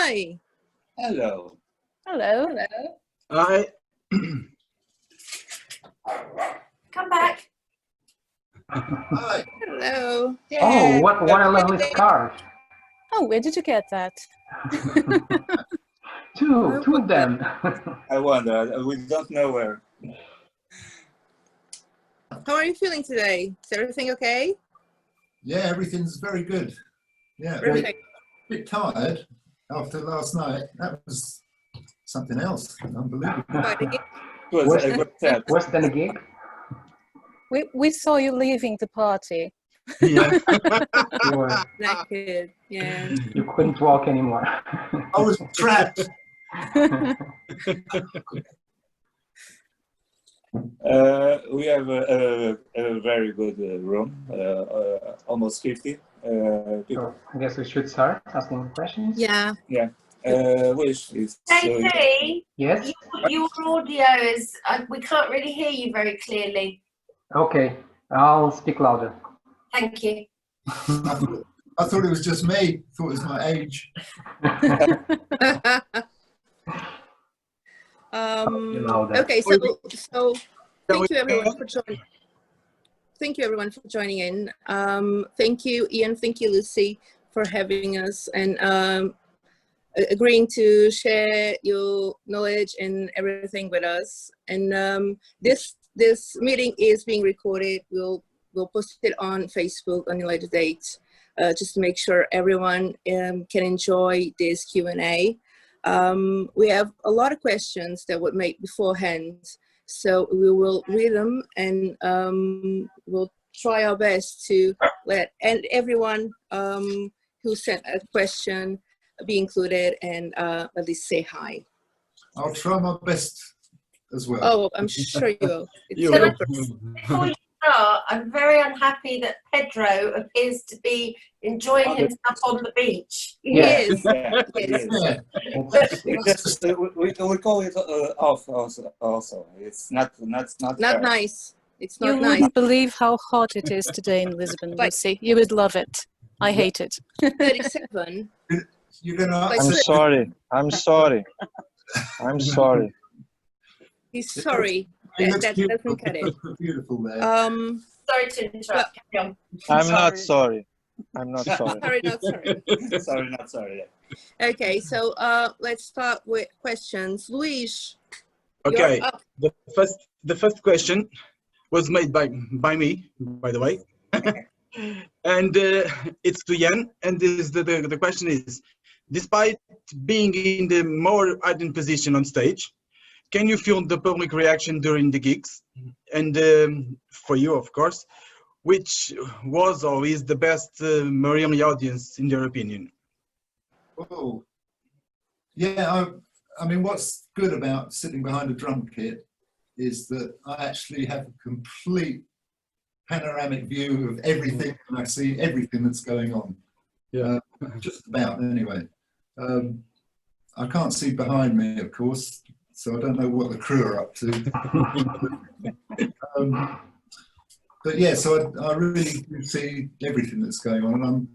Hi. Hello. Hello. Hi. Come back. Hi. Hello. Oh, what a lovely scarf. Oh, where did you get that? Two of them. I wonder. We don't know where. How are you feeling today? Is everything okay? Yeah, everything's very good. Yeah, Perfect. a bit tired after last night. That was something else. Unbelievable. It was a good set. Worse than a gig? We saw you leaving the party. Yeah, Naked. Yeah. You couldn't walk anymore. I was trapped. We have a very good room, almost 50 people. So I guess we should start asking questions. Yeah. Yeah. Which is JP, Yes? your audio is, we can't really hear you very clearly. Okay, I'll speak louder. Thank you. I thought it was just me. Thought it was my age. Okay, so thank you everyone for joining. Thank you everyone for joining in. Thank you, Ian. Thank you, Lucy, for having us and agreeing to share your knowledge and everything with us. And this meeting is being recorded. We'll post it on Facebook on a later date, just to make sure everyone can enjoy this Q&A. We have a lot of questions that were made beforehand, so we will read them and we'll try our best to let everyone who sent a question be included and at least say hi. I'll try my best as well. Oh, I'm sure you will. Before you start, I'm very unhappy that Pedro appears to be enjoying himself on the beach. He is. Yeah, He is. Yeah. it's just, we call it off also. It's not fair. Nice. It's You not nice. wouldn't believe how hot it is today in Lisbon, Lucy. You would love it. I hate it. 37. You're gonna. I'm sorry. I'm sorry. I'm sorry. He's sorry. It looks That beautiful. doesn't cut it. Beautiful there. Sorry to interrupt. Carry on. I'm not sorry. I'm not sorry. Sorry, not sorry. Sorry, not sorry. Okay, so let's start with questions. Luis. Okay, you're up. the first question was made by me, by the way, and it's to Jan. And the question is: despite being in the more ardent position on stage, can you feel the public reaction during the gigs? And for you, of course, which was or is the best Muriel audience in your opinion? Oh, yeah. I mean, what's good about sitting behind a drum kit is that I actually have a complete panoramic view of everything, and I see everything that's going on. Yeah. Just about, anyway. I can't see behind me, of course, so I don't know what the crew are up to. But yeah, so I really do see everything that's going on, and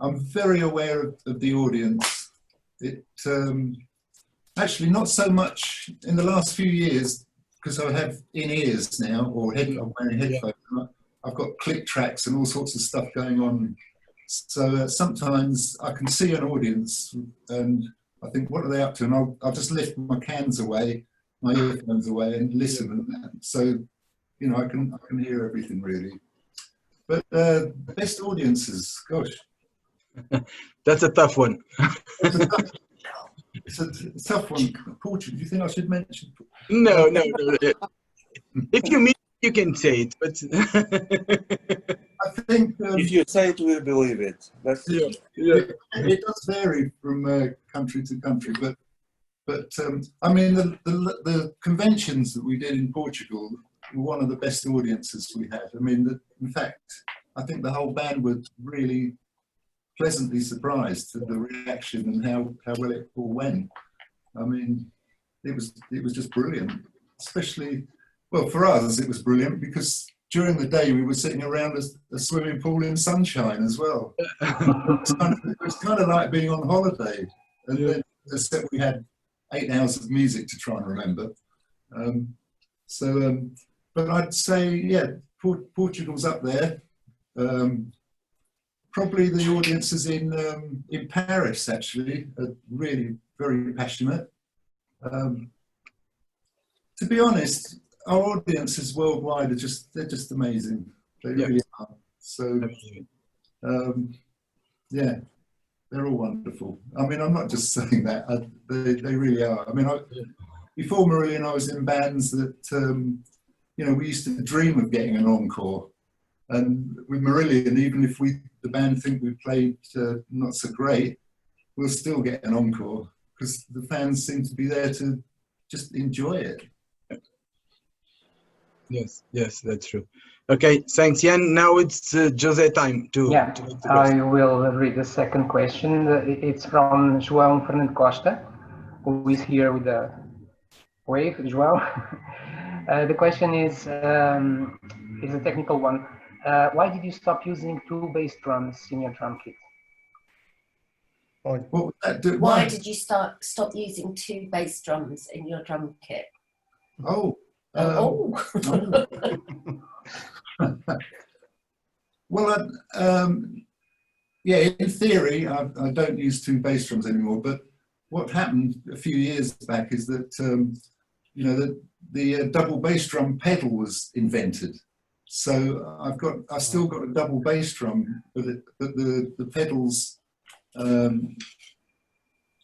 I'm very aware of the audience. It actually not so much in the last few years, because I have in-ears now, or I'm wearing headphones. I've got click tracks and all sorts of stuff going on. So sometimes I can see an audience and I think, what are they up to? And I'll just lift my cans away, my earphones away, and listen. And so, you know, I can hear everything really. But the best audiences, gosh. That's a tough one. It's a tough one. Portugal, do you think I should mention? No. If you mean, you can say it, but I think If you say it, we'll believe it. But it does vary from country to country. But I mean, the conventions that we did in Portugal were one of the best audiences we had. I mean, in fact, I think the whole band was really pleasantly surprised at the reaction and how well it all went. I mean, it was just brilliant. Especially, well, for us, it was brilliant because during the day we were sitting around a swimming pool in sunshine as well. It was kind of like being on holiday. And then except we had 8 hours of music to try and remember. But I'd say, yeah, Portugal's up there. Probably the audiences in Paris actually are really very passionate. To be honest, our audiences worldwide are they're just amazing. They really are. So yeah, they're all wonderful. I mean, I'm not just saying that. They really are. I mean, before Muriel, I was in bands that you know, we used to dream of getting an encore. And with Muriel, even if the band think we played not so great, we'll still get an encore because the fans seem to be there to just enjoy it. Yes, that's true. Okay, thanks, Ian. Now it's Jose time to I will read the second question. It's from João Fernando Costa, who is here with the wave, João. The question is a technical one. Why did you stop using 2 bass drums in your drum kit? Why did you stop using 2 bass drums in your drum kit? Well, yeah, in theory, I don't use 2 bass drums anymore. But what happened a few years back is that you know, the double bass drum pedal was invented. So I've still got a double bass drum, but the pedals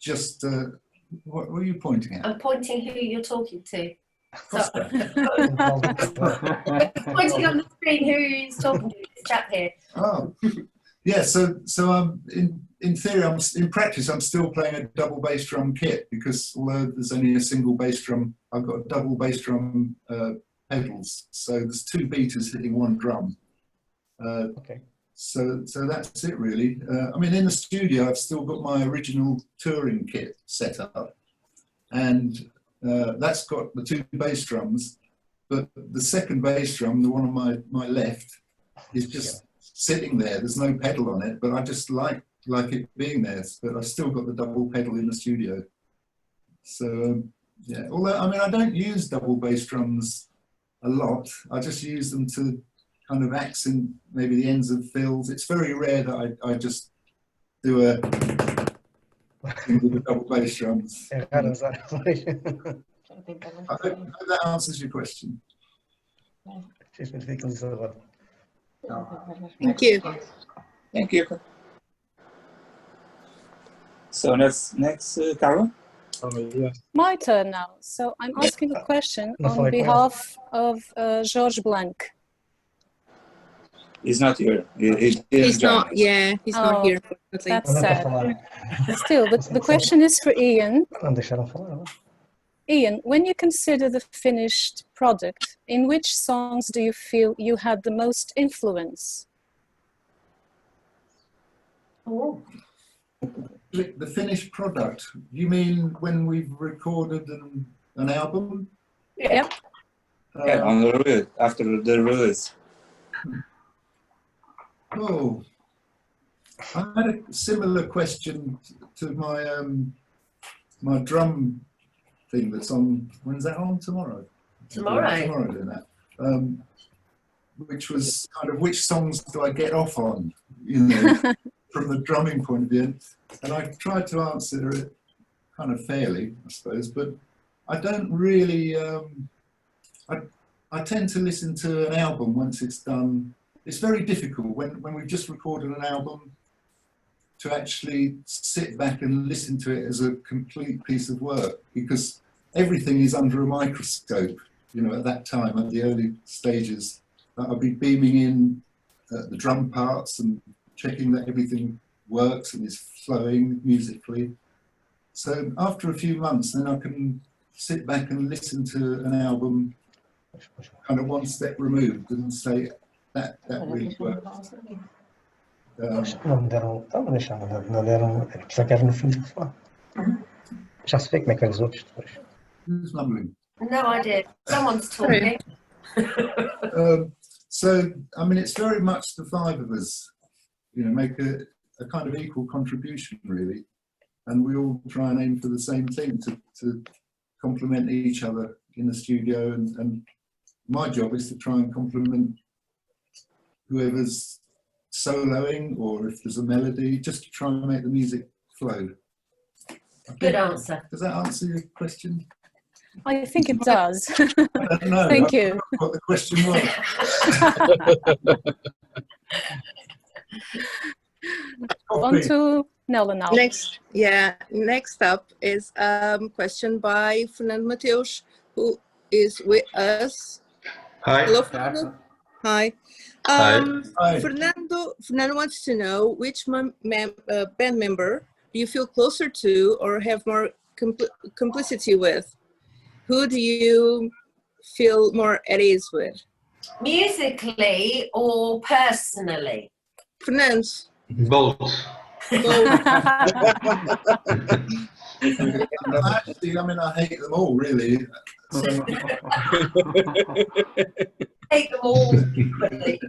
just. What were you pointing at? I'm pointing who you're talking to. So, pointing on the screen who he's talking to, this chap here. Oh, yeah. So in theory, in practice, I'm still playing a double bass drum kit because although there's only a single bass drum, I've got double bass drum pedals. So there's 2 beaters hitting 1 drum. Okay. So that's it really. I mean, in the studio, I've still got my original touring kit set up, and that's got the 2 bass drums, but the second bass drum, the one on my left, is just sitting there. There's no pedal on it, but I just like it being there. But I've still got the double pedal in the studio. So yeah, although I mean I don't use double bass drums a lot. I just use them to kind of accent maybe the ends of fills. It's very rare that I just do a thing with the double bass drums. I hope that answers your question. Thank you. Thank you. So next Carla. Yes. My turn now. So I'm asking a question on behalf of George Blanc. He's not here. He's not. Yeah, he's not here. That's sad. Still, the question is for Ian. Ian, when you consider the finished product, in which songs do you feel you had the most influence? Oh. The finished product? You mean when we've recorded an album? Yeah. Yeah, on the release, after the release. Oh, I had a similar question to my my drum thing that's on. When's that on? Tomorrow. Tomorrow, doing that. Which was kind of which songs do I get off on? You know, from the drumming point of view. And I tried to answer it kind of fairly, I suppose, but I don't really. I tend to listen to an album once it's done. It's very difficult when we've just recorded an album to actually sit back and listen to it as a complete piece of work, because everything is under a microscope. You know, at that time, at the early stages, I'll be beaming in the drum parts and checking that everything works and is flowing musically. So after a few months, then I can sit back and listen to an album kind of one step removed and say, that really works. Não me deram, então, não deram, já que era no fim de falar. Já se vê como é que é os outros depois. Who's mumbling? No idea. Someone's talking. So, I mean, it's very much the 5 of us, you know, make a kind of equal contribution, really. and we all try and aim for the same thing, to complement each other in the studio, and my job is to try and complement whoever's soloing, or if there's a melody, just to try and make the music flow. Good answer. Does that answer your question? I think it does. I don't know. Thank I you. don't know what the question was. On to Nella now. Next up is a question by Fernando Mateus, who is with us. Hi. Hello, Fernando. Hi. Hi. Fernando wants to know which band member do you feel closer to or have more complicity with? Who do you feel more at ease with? Musically or personally? Fernando. Both. Actually, I mean, I hate them all, really. So, Take them all equally.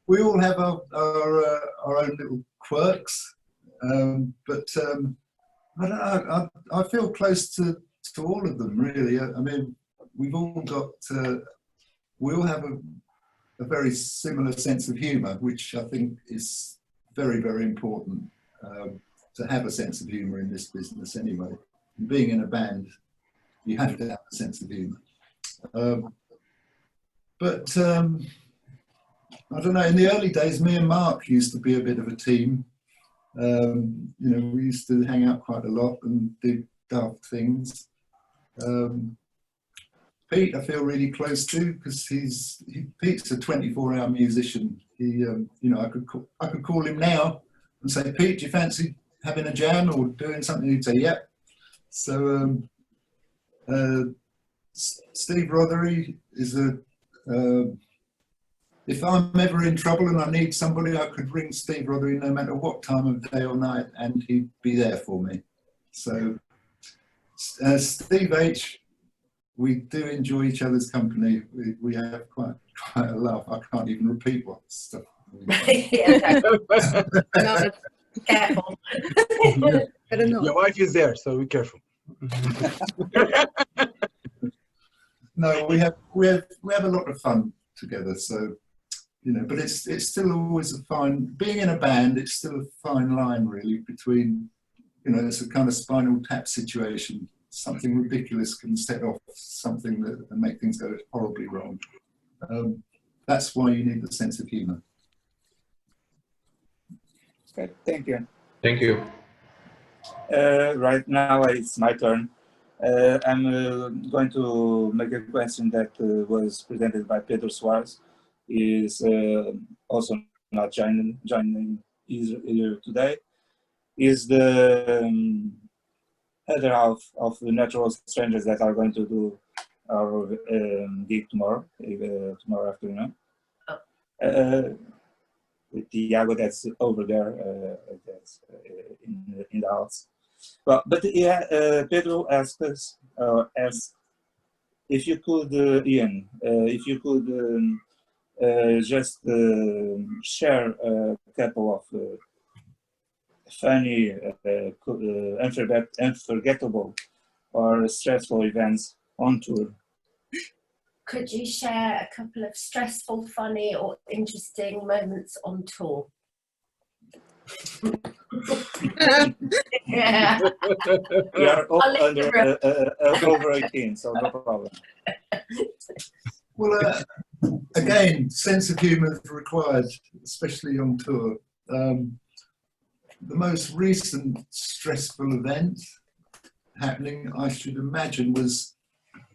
we all have our own little quirks, but I don't know. I feel close to all of them, really. I mean, we've all got. We all have a very similar sense of humour, which I think is very, very important to have a sense of humour in this business. Anyway, being in a band, you have to have a sense of humour. But I don't know. In the early days, me and Mark used to be a bit of a team. You know, we used to hang out quite a lot and do daft things. Pete, I feel really close to, because Pete's a 24-hour musician. He, you know, I could call him now and say, Pete, do you fancy having a jam or doing something? He'd say, yep. So Steve Rothery is if I'm ever in trouble and I need somebody, I could ring Steve Rothery no matter what time of day or night, and he'd be there for me. So Steve H, we do enjoy each other's company. We have quite a laugh. I can't even repeat what stuff. Careful. Your wife is there, so be careful. No, we have a lot of fun together. So, you know, but it's still always a fine. Being in a band, it's still a fine line, really, between, you know, it's a kind of Spinal Tap situation. Something ridiculous can set off something and make things go horribly wrong. That's why you need the sense of humour. Okay, thank you. Thank you. Right now it's my turn. I'm going to make a question that was presented by Pedro Soares. He is also not joining here today. Is the other half of the Natural Strangers that are going to do our gig tomorrow afternoon. With Tiago, that's over there, that's in the house. Well, but yeah, Pedro asked us, if you could, Ian, if you could just share a couple of funny, unforgettable or stressful events on tour. Could you share a couple of stressful, funny or interesting moments on tour? Yeah. We are all under over 18, so no problem. Well, again, sense of humour is required, especially on tour. The most recent stressful event happening, I should imagine, was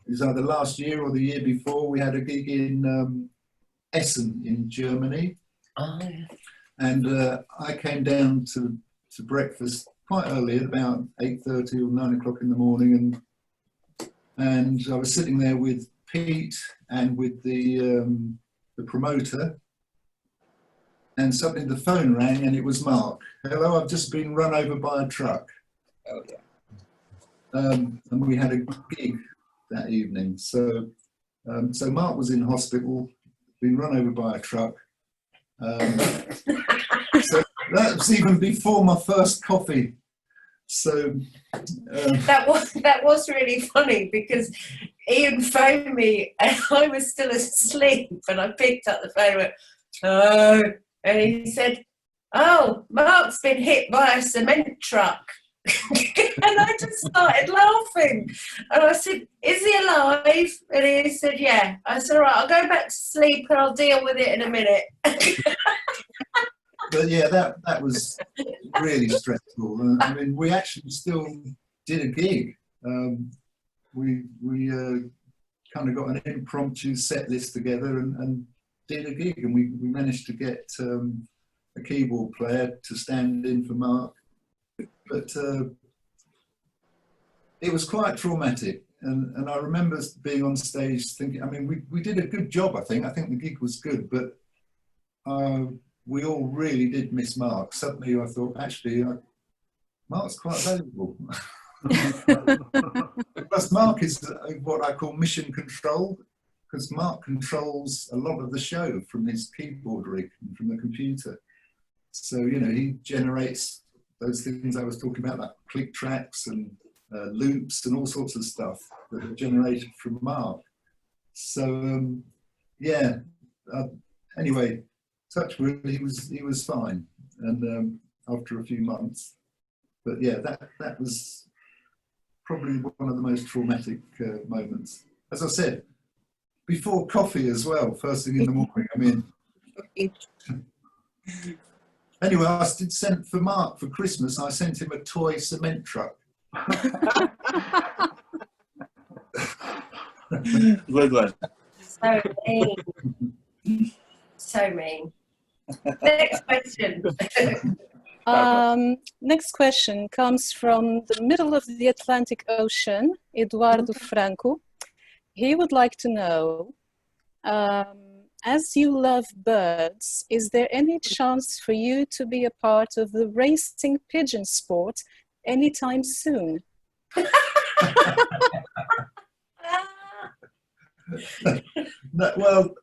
either last year or the year before. We had a gig in Essen in Germany. Oh, yeah. And I came down to breakfast quite early, at about 8:30 or 9 o'clock in the morning, and I was sitting there with Pete and with the promoter, and suddenly the phone rang and it was Mark. Hello, I've just been run over by a truck. Oh yeah. And we had a gig that evening. So so Mark was in hospital, been run over by a truck. So That was even before my first coffee. So that was really funny because Ian phoned me and I was still asleep, and I picked up the phone and went, "Oh," and he said, "Oh, Mark's been hit by a cement truck." And I just started laughing, and I said, "Is he alive?" And he said, "Yeah." I said, "All right, I'll go back to sleep and I'll deal with it in a minute." But yeah, that was really stressful. I mean, we actually still did a gig. We kind of got an impromptu set list together and did a gig, and we managed to get a keyboard player to stand in for Mark. But it was quite traumatic, and I remember being on stage thinking, I mean, we did a good job, I think the gig was good, but we all really did miss Mark. Suddenly I thought, actually, Mark's quite valuable. Plus Mark is what I call mission control, because Mark controls a lot of the show from his keyboard rig and from the computer. So, you know, he generates those things I was talking about, like click tracks and loops and all sorts of stuff that are generated from Mark. So, yeah, anyway, touch wood, he was fine, and after a few months. But yeah, that was probably one of the most traumatic moments. As I said, before coffee as well, first thing in the morning. I mean, anyway, I did send for Mark for Christmas. I sent him a toy cement truck. Good one. So mean. So mean. Next question. Next question comes from the middle of the Atlantic Ocean, Eduardo Franco. He would like to know, as you love birds, is there any chance for you to be a part of the racing pigeon sport anytime soon? No, well,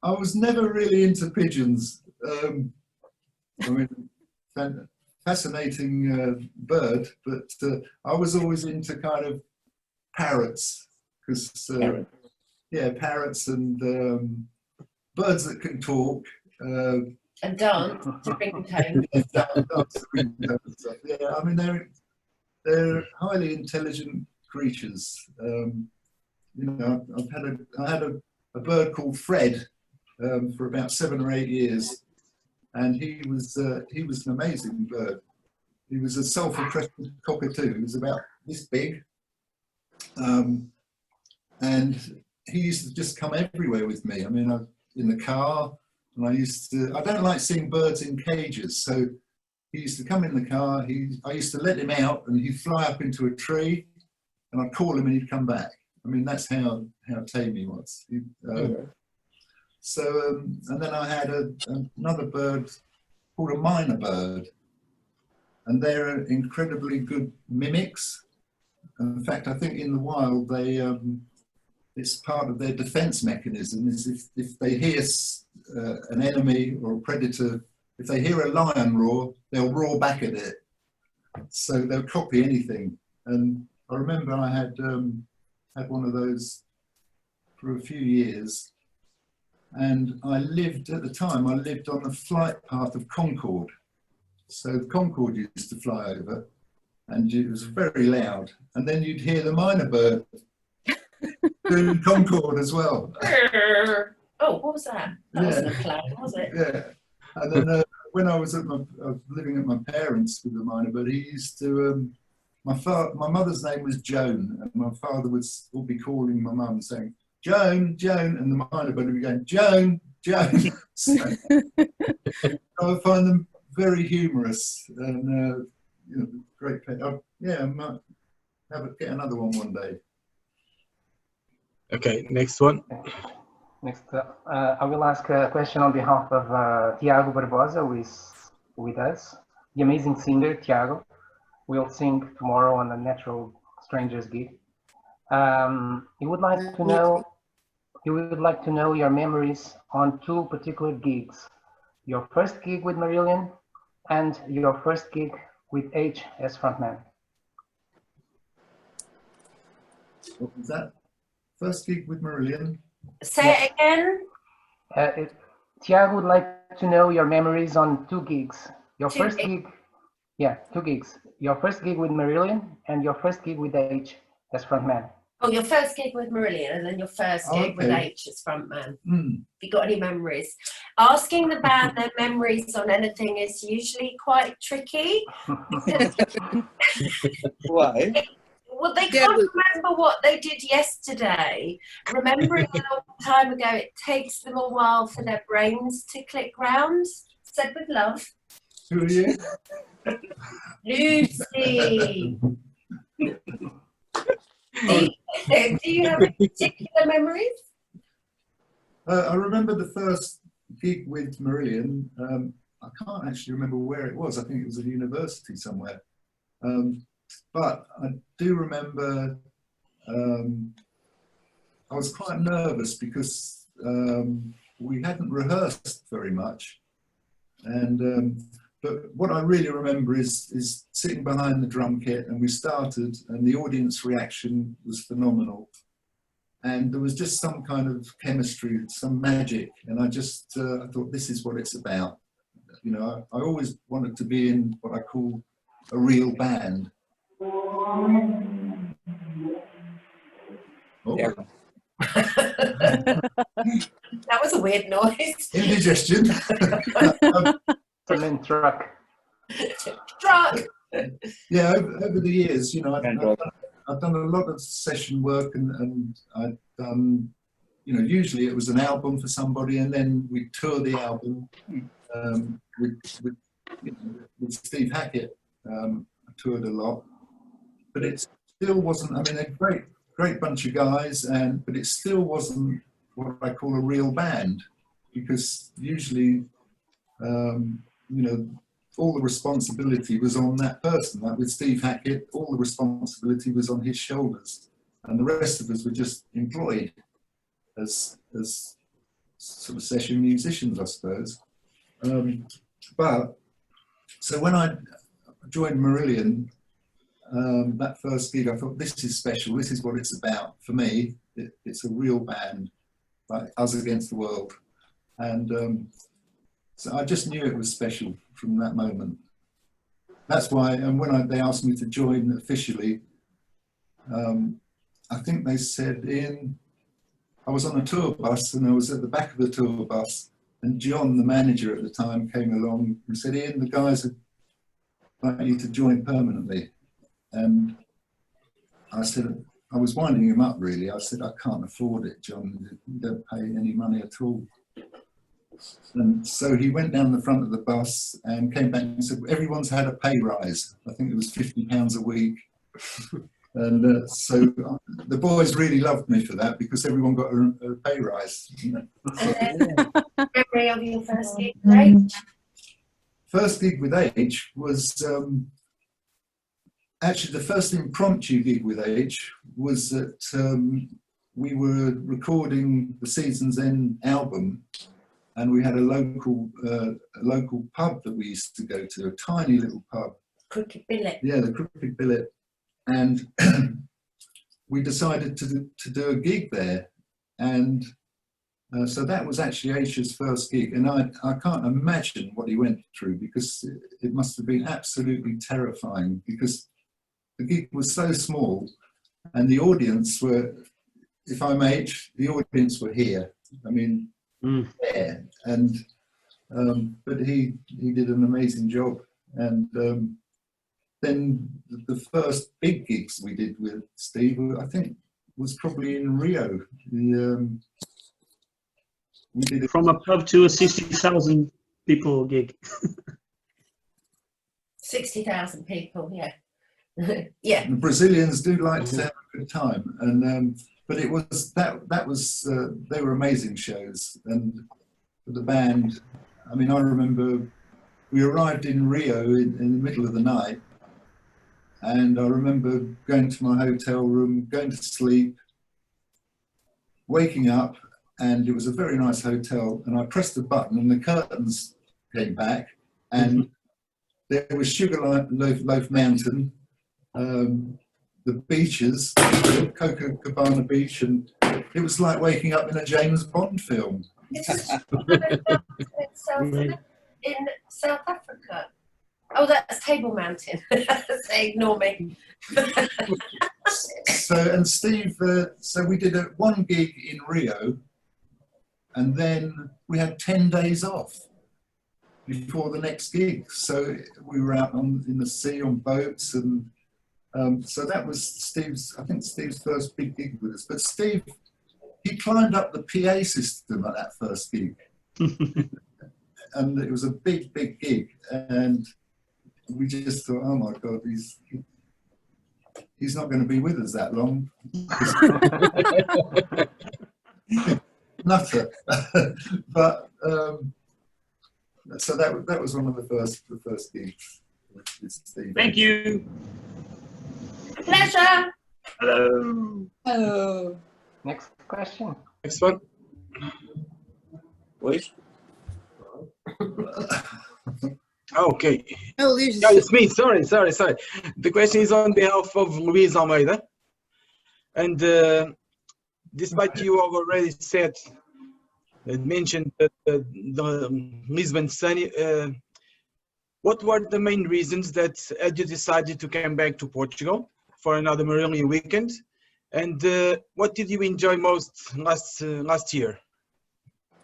I was never really into pigeons. I mean, fascinating bird, but I was always into kind of parrots, because yeah, parrots and birds that can talk and dance to bring home. Yeah, I mean they're highly intelligent creatures. You know, I had a bird called Fred for about 7 or 8 years, and he was an amazing bird. He was a sulphur-crested cockatoo. He was about this big, and he used to just come everywhere with me. I mean, in the car, and I don't like seeing birds in cages, so he used to come in the car. I used to let him out, and he'd fly up into a tree, and I'd call him, and he'd come back. I mean, that's how tame he was. So, and then I had another bird called a minor bird, and they're incredibly good mimics. In fact, I think in the wild, it's part of their defense mechanism is if they hear an enemy or a predator, if they hear a lion roar, they'll roar back at it. So they'll copy anything. And I remember I had one of those for a few years. And at the time, I lived on the flight path of Concorde. So the Concorde used to fly over, and it was very loud. And then you'd hear the minor bird doing Concorde as well. Oh, what was that? That wasn't a plane, was it? Yeah. And then when I was living at my parents with the minor bird, he used to, my mother's name was Joan, and my father would be calling my mum saying, "Joan, Joan," and the minor bird would be going, "Joan, Joan." So, I find them very humorous and you know, great pet. Yeah, I might get another one day. Okay, next one. Next, I will ask a question on behalf of Tiago Barbosa, who is with us. The amazing singer, Tiago, will sing tomorrow on the Natural Strangers gig. He would like to know your memories on 2 particular gigs. Your first gig with Muriel and your first gig with H as frontman. What was that? First gig with Muriel? Say it again. Tiago would like to know your memories on 2 gigs. Your Two first gigs. gig, yeah, 2 gigs. Your first gig with Muriel and your first gig with H as frontman. Oh, your first gig with Muriel and then your first gig with H as frontman. Have you got any memories? Asking the band their memories on anything is usually quite tricky. Why? Well, they can't remember what they did yesterday. Remembering a long time ago, it takes them a while for their brains to click round. Said with love. Who are you? Lucy. Do you have any particular memories? I remember the first gig with Muriel. I can't actually remember where it was. I think it was a university somewhere. But I do remember I was quite nervous because we hadn't rehearsed very much. And but what I really remember is sitting behind the drum kit, and we started, and the audience reaction was phenomenal. And there was just some kind of chemistry, some magic, and I just I thought, this is what it's about. You know, I always wanted to be in what I call a real band. Oh. Yeah. That was a weird noise. Indigestion. Cement truck. Truck. Yeah, over the years, you know, I've done a lot of session work, and I've done, you know, usually it was an album for somebody, and then we tour the album with Steve Hackett. I toured a lot, but it still wasn't. I mean, a great bunch of guys, but it still wasn't what I call a real band, because usually, you know, all the responsibility was on that person. Like with Steve Hackett, all the responsibility was on his shoulders, and the rest of us were just employed as sort of session musicians, I suppose. But so when I joined Muriel, that first gig, I thought, this is special. This is what it's about. For me, it's a real band, like us against the world. And so I just knew it was special from that moment. That's why, and when they asked me to join officially, I think they said, Ian, I was on a tour bus, and I was at the back of the tour bus, and John, the manager at the time, came along and said, Ian, the guys would like you to join permanently. And I said, I was winding him up really. I said, I can't afford it, John. You don't pay any money at all. And so he went down the front of the bus and came back and said, everyone's had a pay rise. I think it was £50 a week. And so the boys really loved me for that, because everyone got a pay rise. You know? Memory of your first gig, right? First gig with H was actually the first impromptu gig with H was that we were recording the Season's End album, and we had a local pub that we used to go to, a tiny little pub. Crooked Billet. Yeah, the Crooked Billet. And we decided to do a gig there. And so that was actually H's first gig. And I can't imagine what he went through, because it must have been absolutely terrifying, because the gig was so small, and the audience were, if I'm H, the audience were here. I mean, there. And but he did an amazing job. And then the first big gigs we did with Steve, I think, was probably in Rio. We did from a pub to a 60,000 people gig. 60,000 people, yeah. Yeah. The Brazilians do like to have a good time, and but it was that was they were amazing shows. And for the band, I mean, I remember we arrived in Rio in the middle of the night, and I remember going to my hotel room, going to sleep, waking up, and it was a very nice hotel, and I pressed the button and the curtains came back, and there was Sugarloaf Mountain, the beaches, Copacabana Beach, and it was like waking up in a James Bond film. In South Africa. Oh, that's Table Mountain. Ignore me. So Steve, so we did one gig in Rio, and then we had 10 days off before the next gig. So we were out in the sea on boats, and so that was Steve's, I think Steve's first big gig with us. But Steve, he climbed up the PA system at that first gig. And it was a big, big gig. And we just thought, oh my God, he's not going to be with us that long. Nutter. But so that was one of the first gigs with Steve. Thank you. Pleasure. Hello. Hello. Next question. Next one. Please. Okay. Oh, Yeah, it's me. Sorry. The question is on behalf of Luis Almeida. And despite you have already said and mentioned that the Lisbon sunny, what were the main reasons that had you decided to come back to Portugal for another Muriel weekend? And what did you enjoy most last year?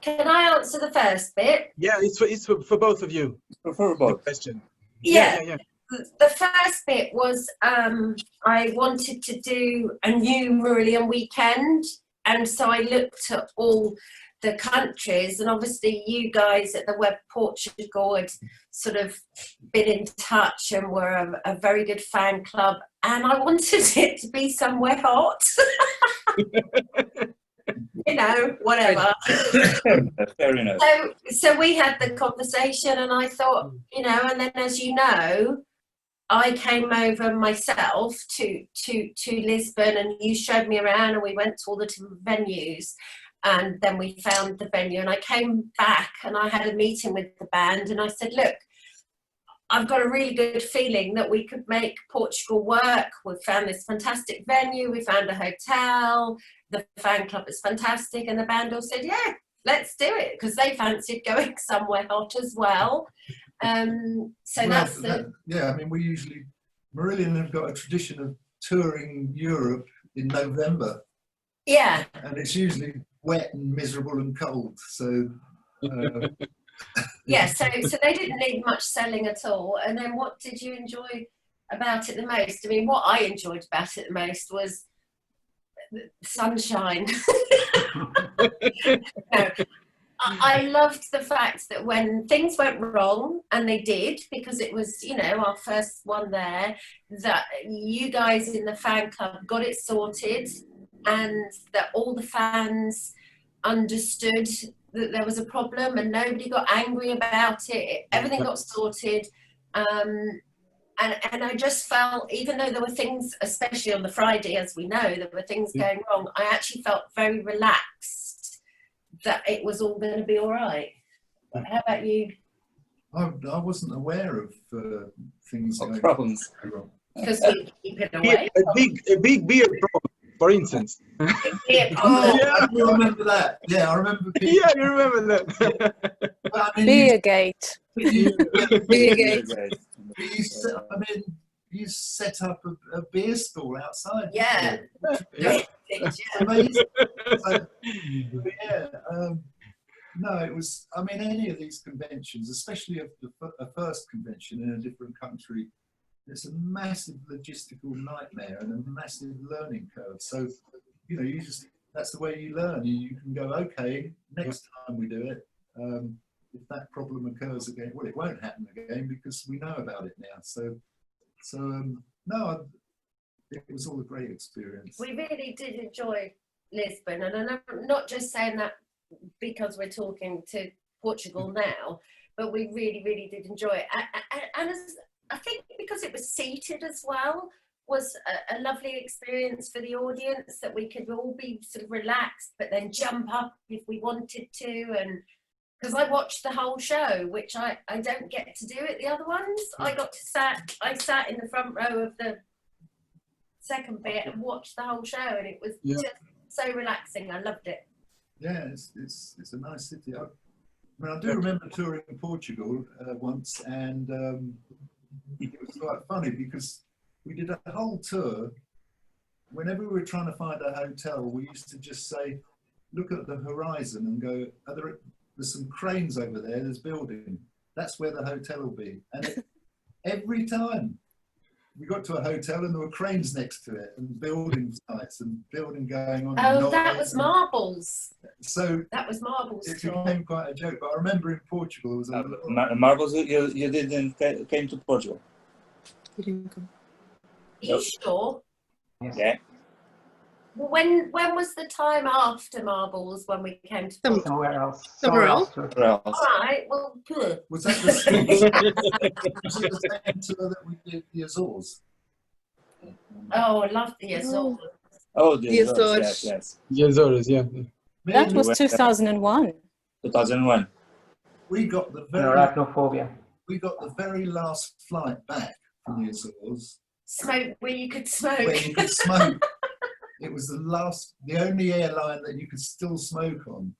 Can I answer the first bit? Yeah, it's for both of you. For both. Question. Yeah. The first bit was I wanted to do a new Muriel weekend, and so I looked at all the countries, and obviously you guys at the Web Portugal had sort of been in touch and were a very good fan club, and I wanted it to be somewhere hot. You know, whatever. Fair enough. So we had the conversation, and I thought, you know, and then as you know, I came over myself to Lisbon, and you showed me around, and we went to all the different venues, and then we found the venue, and I came back and I had a meeting with the band, and I said, look, I've got a really good feeling that we could make Portugal work. We've found this fantastic venue, we found a hotel, the fan club is fantastic, and the band all said, yeah, let's do it, because they fancied going somewhere hot as well. So that's yeah, I mean, we usually, Muriel have got a tradition of touring Europe in November. Yeah. And it's usually wet and miserable and cold, so... Yeah, so they didn't need much selling at all. And then what did you enjoy about it the most? I mean, what I enjoyed about it the most was the sunshine. No, I loved the fact that when things went wrong, and they did, because it was, you know, our first one there, that you guys in the fan club got it sorted, and that all the fans understood that there was a problem, and nobody got angry about it. Everything got sorted. And I just felt, even though there were things, especially on the Friday, as we know, there were things going wrong, I actually felt very relaxed that it was all going to be all right. How about you? I wasn't aware of things going problems. Because we keep it away. A big beer problem, for instance. Oh, yeah, I remember that. Yeah, I remember. Yeah, you remember that. I mean, Beergate. Beergate. I mean, you set up a beer stall outside. Yeah. Amazing. So, yeah. No, it was. I mean, any of these conventions, especially a first convention in a different country, it's a massive logistical nightmare and a massive learning curve. So, you know, that's the way you learn. You can go, okay, next time we do it, if that problem occurs again, well, it won't happen again because we know about it now. So no, it was all a great experience. We really did enjoy Lisbon, and I'm not just saying that because we're talking to Portugal now, but we really, really did enjoy it. And I think because it was seated as well, was a lovely experience for the audience, that we could all be sort of relaxed, but then jump up if we wanted to, and because I watched the whole show, which I don't get to do at the other ones. I sat in the front row of the second bit and watched the whole show, and it was just so relaxing. I loved it. Yeah, it's a nice city. I mean, I do remember touring in Portugal once, and it was quite funny because we did a whole tour. Whenever we were trying to find a hotel, we used to just say, look at the horizon and go, there's some cranes over there, there's building. That's where the hotel will be. And every time we got to a hotel and there were cranes next to it and building sites and building going on. Oh, that was Marbles. So that was Marbles. It became quite a joke. But I remember in Portugal, it was Marbles, you didn't came to Portugal. You didn't come. Are you sure? Yeah. When was the time after Marbles when we came to Portugal? Somewhere else. Somewhere else. All right. Well, good. Was that the same tour that we did the Azores? Oh, I love the Azores. Oh, the Azores. Yes. The Azores, yeah. That was 2001. 2001. We got the Arachnophobia. We got the very last flight back from the Azores. Smoke where you could smoke. Where you could smoke. It was the only airline that you could still smoke on.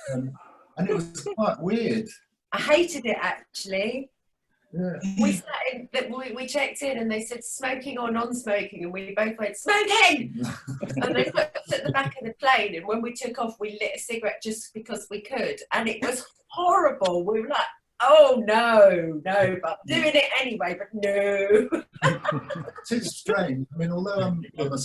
And it was quite weird. I hated it, actually. Yeah. We checked in and they said smoking or non-smoking, and we both went smoking. And they put us at the back of the plane, and when we took off, we lit a cigarette just because we could, and it was horrible. We were like, oh no, but doing it anyway, but no. It's strange. I mean, although I'm a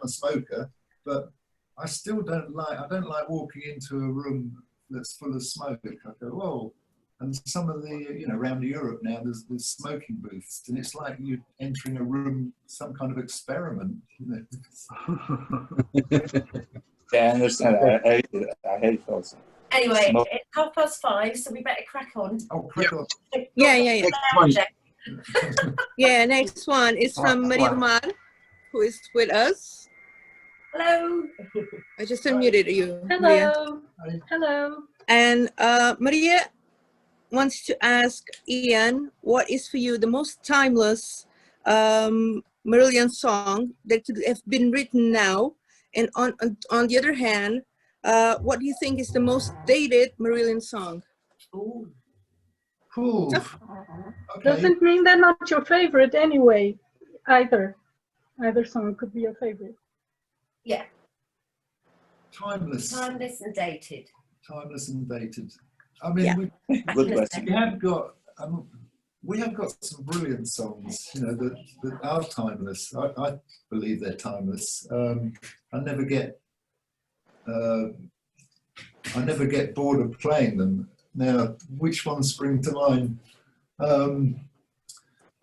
smoker, but I still don't like walking into a room that's full of smoke. I go, whoa. And some of the, around Europe now, there's smoking booths, and it's like you're entering a room, some kind of experiment. Yeah, I understand. I hate it also. Anyway, it's 5:30, so we better crack on. Oh, crack on. Yeah. Yeah, next one is from Muriel, who is with us. Hello. I just unmuted you. Hello. Maria. Hello. And Maria wants to ask Ian, what is for you the most timeless Marillion song that could have been written now? And on the other hand, what do you think is the most dated Marillion song? Ooh. Okay. Doesn't mean they're not your favorite anyway. Either song could be your favorite. Yeah. Timeless. Timeless and dated. Timeless and dated. I mean, we have got some brilliant songs, that are timeless. I believe they're timeless. I never get bored of playing them. Now, which ones spring to mind? I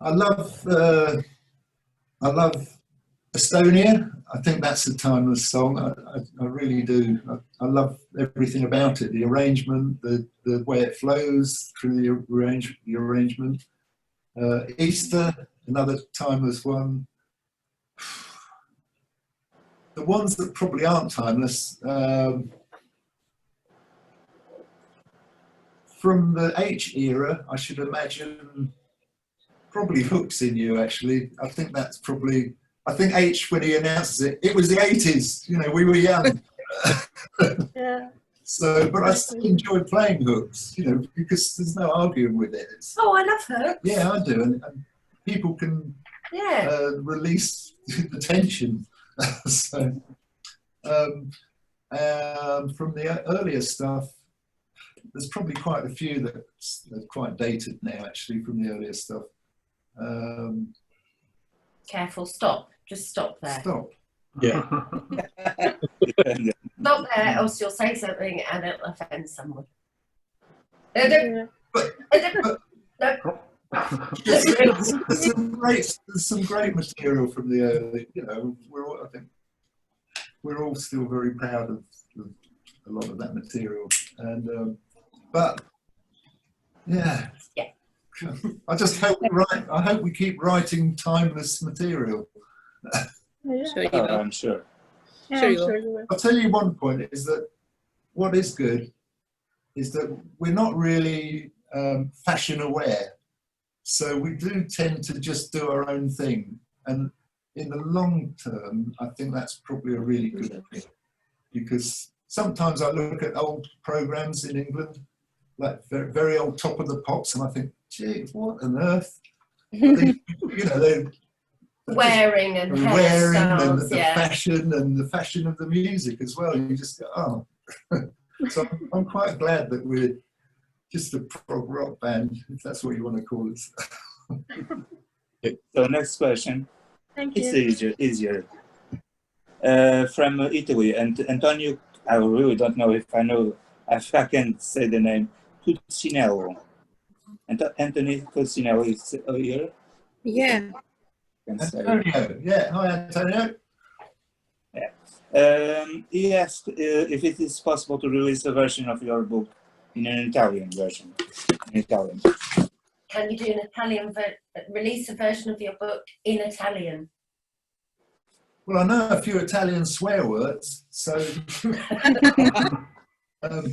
love Estonia. I think that's a timeless song. I really do. I love everything about it. The arrangement, the way it flows through the arrangement. Easter, another timeless one. The ones that probably aren't timeless, from the H era, I should imagine probably Hooks in You, actually. I think that's probably, I think H, when he announces it was the 80s, we were young. Yeah. So, but I still enjoy playing Hooks, because there's no arguing with it. I love Hooks. Yeah, I do, and people can release the tension. So, from the earlier stuff, there's probably quite a few that's quite dated now, actually, from the earlier stuff. Careful, stop. Just stop there. Stop. Yeah. Stop there, else you'll say something and it'll offend someone. There's some great material from the early, I think we're all still very proud of a lot of that material. And but yeah. I just hope I hope we keep writing timeless material. I'm sure. Yeah, I'm sure you will. I'll tell you one point is that what is good is that we're not really fashion aware. So we do tend to just do our own thing. And in the long term, I think that's probably a really good thing. Because sometimes I look at old programs in England, like very, very old Top of the Pops, and I think, gee, what on earth? They, you know, they're wearing and the fashion and the fashion of the music as well. You just go, oh. So I'm quite glad that we're just a prog rock band, if that's what you want to call it. Okay, so next question. Thank you. It's easier. From Italy, and Antonio, I really don't know if I can say the name, Cucinello. Anthony Cucinello is here? Yeah. Antonio, yeah, hi Antonio. Yeah. He asked if it is possible to release a version of your book in an Italian version. In Italian. Can you do an Italian release a version of your book in Italian? Well, I know a few Italian swear words, so I know.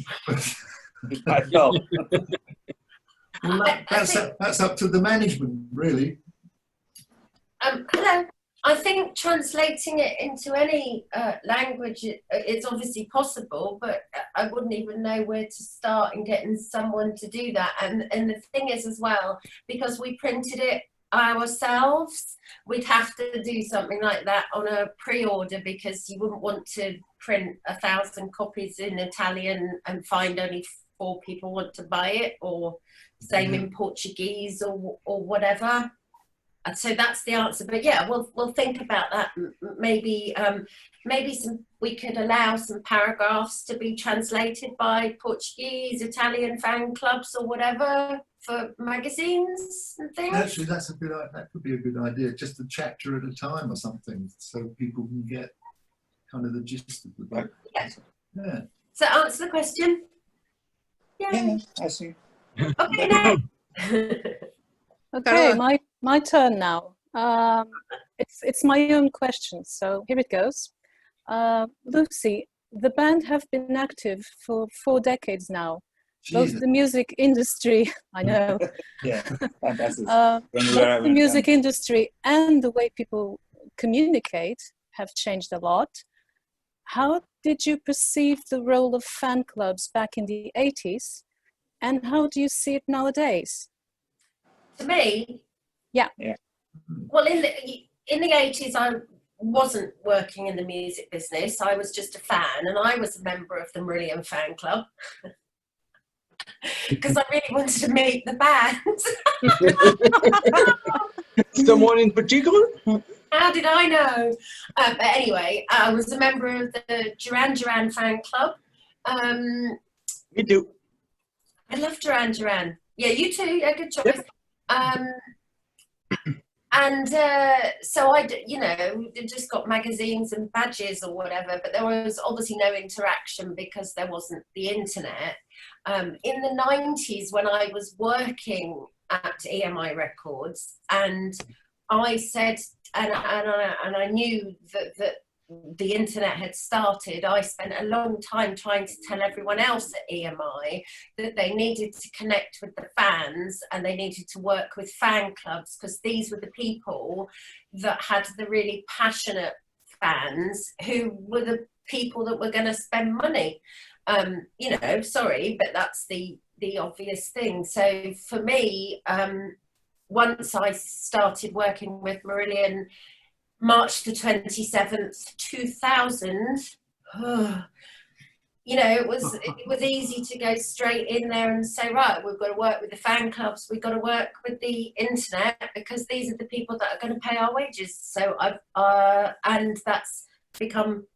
Well, that's up to the management, really. Hello. I think translating it into any language, it's obviously possible, but I wouldn't even know where to start in getting someone to do that. And the thing is as well, because we printed it ourselves, we'd have to do something like that on a pre-order, because you wouldn't want to print 1,000 copies in Italian and find only 4 people want to buy it, or same in Portuguese or whatever. So that's the answer. But yeah, we'll think about that. Maybe we could allow some paragraphs to be translated by Portuguese, Italian fan clubs or whatever for magazines and things. Actually, that could be a good idea. Just a chapter at a time or something, so people can get kind of the gist of the book. Yeah. Yeah. So answer the question. Yeah, I see. Okay, now. Okay, my turn now. It's my own question, so here it goes. Lucy, the band have been active for 4 decades now. Jesus. Both the music industry, I know. Yeah, fantastic. Both the music industry and the way people communicate have changed a lot. How did you perceive the role of fan clubs back in the 80s? And how do you see it nowadays? To me, yeah. Well, in the 80s, I wasn't working in the music business. I was just a fan, and I was a member of the Muriel fan club because I really wanted to meet the band. Someone in particular? How did I know? But anyway, I was a member of the Duran Duran fan club. Me too. I love Duran Duran. Yeah, you too. Yeah, good choice. And so I, just got magazines and badges or whatever, but there was obviously no interaction because there wasn't the internet. In the 90s, when I was working at EMI Records, and I said, and I knew that the internet had started, I spent a long time trying to tell everyone else at EMI that they needed to connect with the fans and they needed to work with fan clubs, because these were the people that had the really passionate fans who were the people that were going to spend money. Sorry, but that's the obvious thing. So for me, once I started working with Muriel, March the 27th, 2000, it was easy to go straight in there and say, right, we've got to work with the fan clubs, we've got to work with the internet, because these are the people that are going to pay our wages. So and that's become,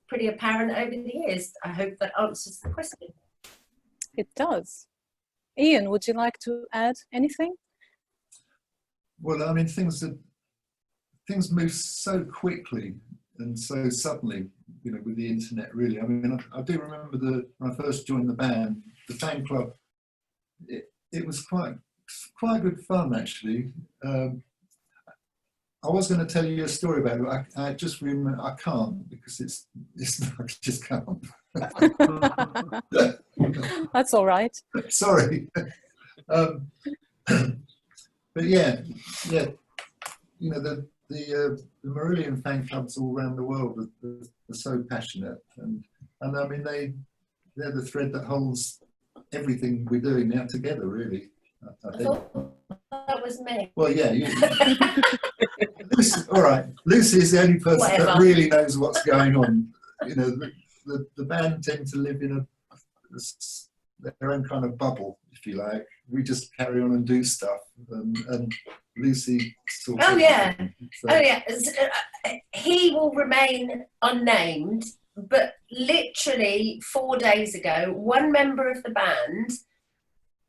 pretty apparent over the years. I hope that answers the question. It does. Ian, would you like to add anything? Well, I mean, things move so quickly and so suddenly, with the internet, really. I mean, I do remember when I first joined the band, the fan club, it was quite good fun, actually. I was going to tell you a story about it. I just remember I can't because it's I just can't. That's all right. Sorry. But yeah, you know, the Muriel fan clubs all around the world are so passionate, and I mean they're the thread that holds everything we're doing now together, really. I think. That was me. Well, yeah. Lucy, all right. Lucy is the only person that really knows what's going on. You know, the band tend to live in their own kind of bubble, if you like. We just carry on and do stuff, and Lucy talks. Oh yeah, so. oh yeah. He will remain unnamed, but literally 4 days ago, one member of the band,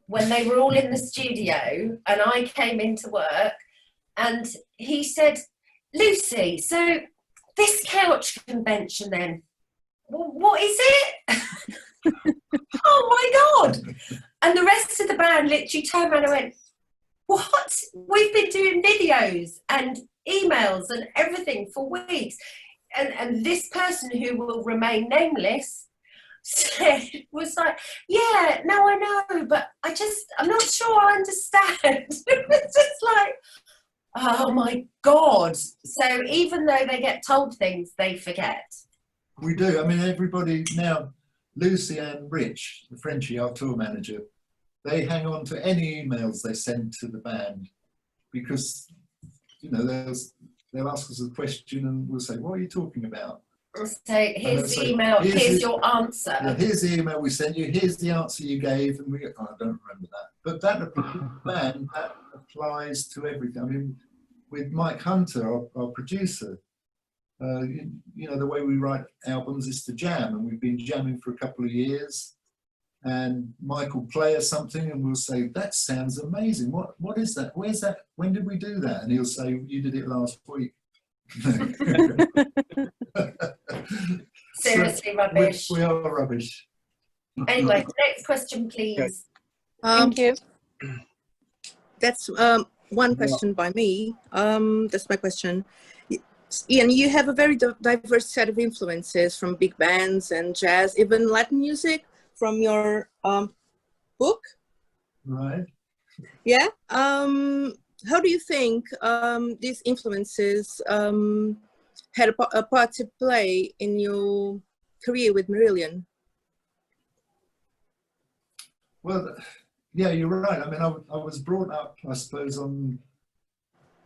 when they were all in the studio and I came into work, and he said, Lucy, so this couch convention then, what is it? Oh my God. And the rest of the band literally turned around and went, what? We've been doing videos and emails and everything for weeks. And this person who will remain nameless was like, yeah, no, I know, but I'm not sure I understand. It was just like, oh my God. So even though they get told things, they forget. We do. I mean, everybody now, Lucy and Rich, the Frenchie, our tour manager, they hang on to any emails they send to the band because, you know, they'll ask us a question and we'll say, what are you talking about? So here's the email, here's your answer. Yeah, here's the email we sent you, here's the answer you gave, and we go, oh, I don't remember that. But that applies to everything. I mean, with Mike Hunter, our producer, you know, the way we write albums is to jam, and we've been jamming for a couple of years, and Mike will play us something and we'll say, that sounds amazing. What is that? Where's that? When did we do that? And he'll say, you did it last week. Seriously, rubbish. We are rubbish. Anyway, next question, please. Thank you. That's one question by me. That's my question. Ian, you have a very diverse set of influences from big bands and jazz, even Latin music from your book. Right. Yeah. How do you think these influences had a part to play in your career with Muriel? Well, yeah, you're right. I mean, I was brought up, I suppose, on,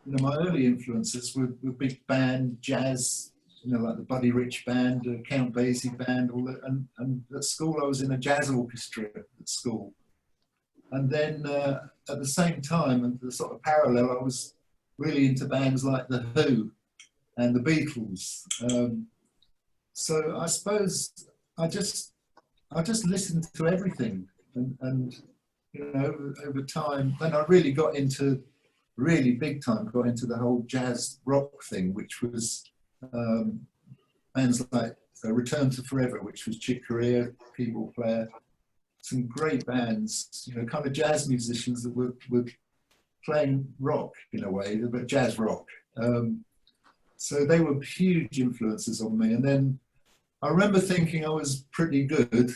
you know, my early influences with big band, jazz, you know, like the Buddy Rich band, Count Basie band, all that. And at school, I was in a jazz orchestra at school. And then at the same time, and the sort of parallel, I was really into bands like The Who and the Beatles. So I suppose I just listened to everything, and you know, over time, then I really got into, really big time, got into the whole jazz rock thing, which was bands like Return to Forever, which was Chick Corea, keyboard player. Some great bands, you know, kind of jazz musicians that were playing rock in a way, but jazz rock. So they were huge influences on me. And then I remember thinking I was pretty good.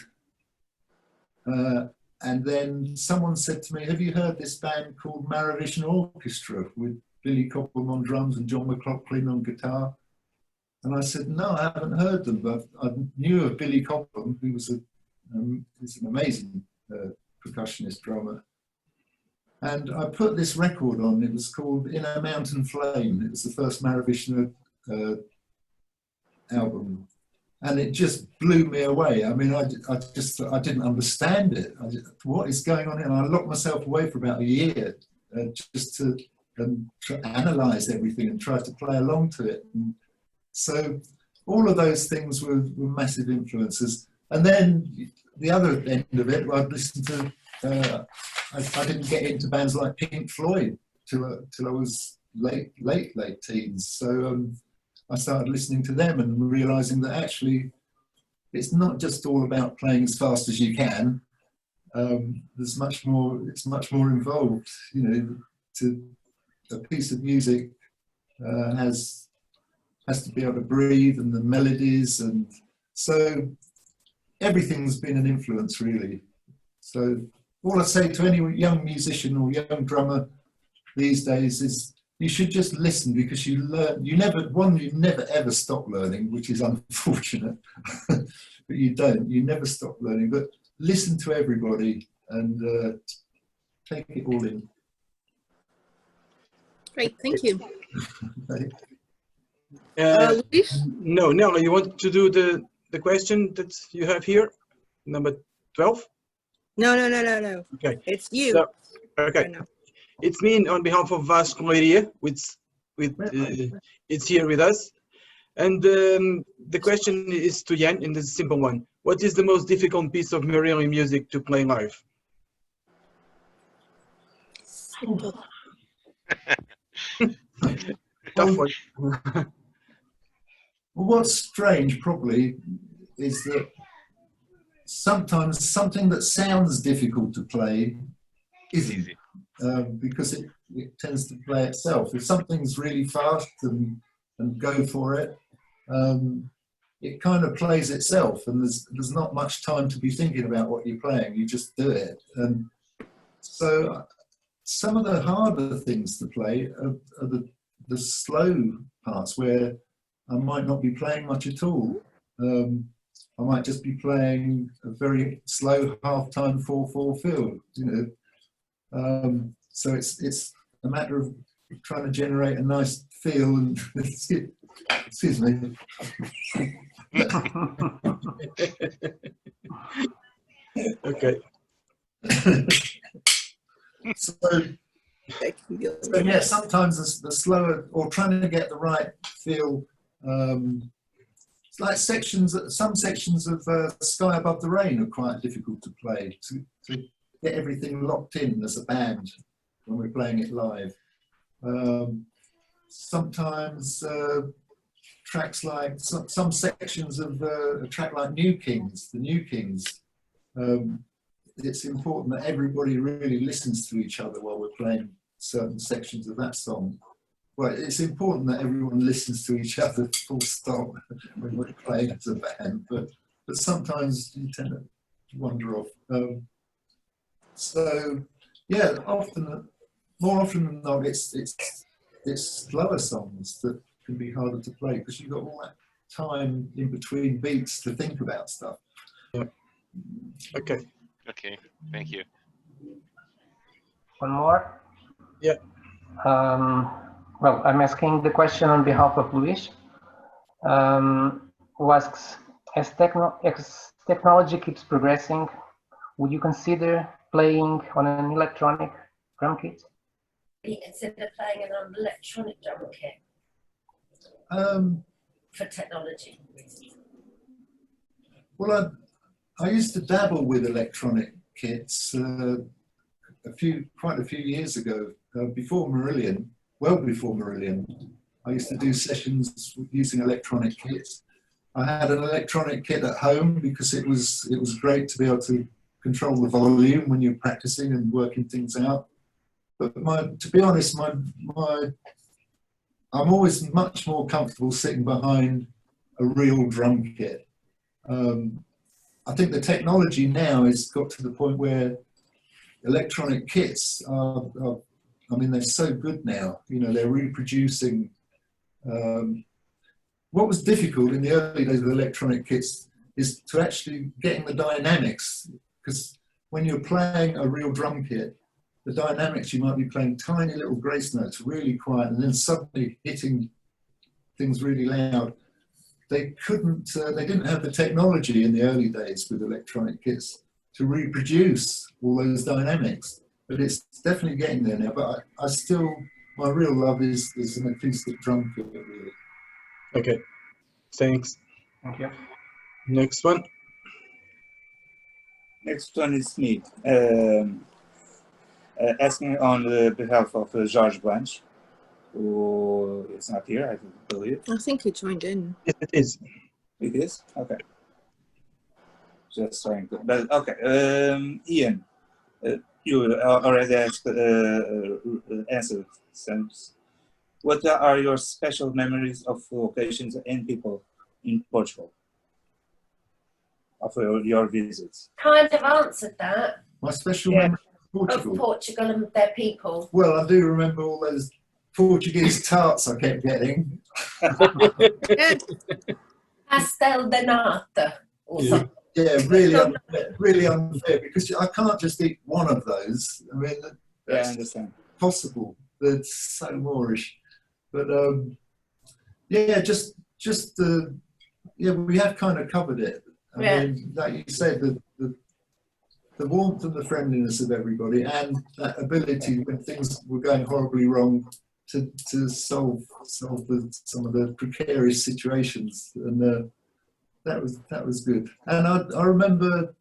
And then someone said to me, have you heard this band called Maravishn Orchestra with Billy Cobham on drums and John McLaughlin on guitar? And I said, no, I haven't heard them, but I knew of Billy Cobham, who was he's an amazing percussionist drummer. And I put this record on. It was called In a Mountain Flame. It was the first Maravishn album. And it just blew me away. I mean, I didn't understand it. What is going on here? And I locked myself away for about a year just to analyse everything and try to play along to it. And so all of those things were massive influences. And then the other end of it, I'd listen to, I didn't get into bands like Pink Floyd till I was late teens. So I started listening to them and realising that actually it's not just all about playing as fast as you can. There's much more, it's much more involved, you know, to a piece of music has to be able to breathe, and the melodies, and so everything's been an influence really. So all I say to any young musician or young drummer these days is you should just listen, because you learn, you never ever stop learning, which is unfortunate, but you never stop learning, but listen to everybody and take it all in. Great, thank you. No, you want to do the question that you have here, number 12? No. Okay. It's you. So, okay. It's me on behalf of Vasco Leiria, it's here with us. And the question is to Jan, and it's a simple one. What is the most difficult piece of Muriel music to play live? Tough one. Well, what's strange probably is that sometimes something that sounds difficult to play isn't, because it tends to play itself. If something's really fast and go for it, it kind of plays itself, and there's not much time to be thinking about what you're playing. You just do it. And so some of the harder things to play are the slow parts, where I might not be playing much at all. I might just be playing a very slow half-time 4/4 fill, you know. So it's a matter of trying to generate a nice feel and excuse me. Okay. So yeah, sometimes the slower, or trying to get the right feel. It's like some sections of Sky Above the Rain are quite difficult to play, to get everything locked in as a band when we're playing it live. Sometimes tracks like some sections of a track like the New Kings, it's important that everybody really listens to each other while we're playing certain sections of that song. Well, it's important that everyone listens to each other full stop when we're playing as a band, but sometimes you tend to wander off. So yeah, more often than not, it's slower songs that can be harder to play, because you've got all that time in between beats to think about stuff. Yeah. Okay. Okay, thank you. One more? Yeah. Well, I'm asking the question on behalf of Luis, who asks, as technology keeps progressing, would you consider playing on an electronic drum kit? You consider playing on an electronic drum kit? For technology. Well, I used to dabble with electronic kits quite a few years ago, before Marillion. Well before Marillion, I used to do sessions using electronic kits. I had an electronic kit at home because it was great to be able to control the volume when you're practicing and working things out. But to be honest, I'm always much more comfortable sitting behind a real drum kit. I think the technology now has got to the point where electronic kits are I mean, they're so good now, you know, they're reproducing. What was difficult in the early days with electronic kits is to actually getting the dynamics, because when you're playing a real drum kit, the dynamics, you might be playing tiny little grace notes really quiet and then suddenly hitting things really loud. They didn't have the technology in the early days with electronic kits to reproduce all those dynamics. But it's definitely getting there now. But my real love is an acoustic drum kit, really. Okay, thanks. Thank you. Next one. Next one is me. Asking on behalf of George Blanche, who is not here, I believe. I think he joined in. Yes, it is. It is? Okay. Just trying to, but okay. Ian. You already answered, what are your special memories of locations and people in Portugal? Of your visits? Kind of answered that. My special memory of Portugal and their people. Well, I do remember all those Portuguese tarts I kept getting. Pastel de nata. Yeah, really unfair, because I can't just eat one of those. I mean, that's I understand. Possible. It's so Moorish. But yeah, yeah, we have kind of covered it. I mean, like you said, the warmth and the friendliness of everybody, and that ability when things were going horribly wrong to solve some of the precarious situations, and that was good. And I remember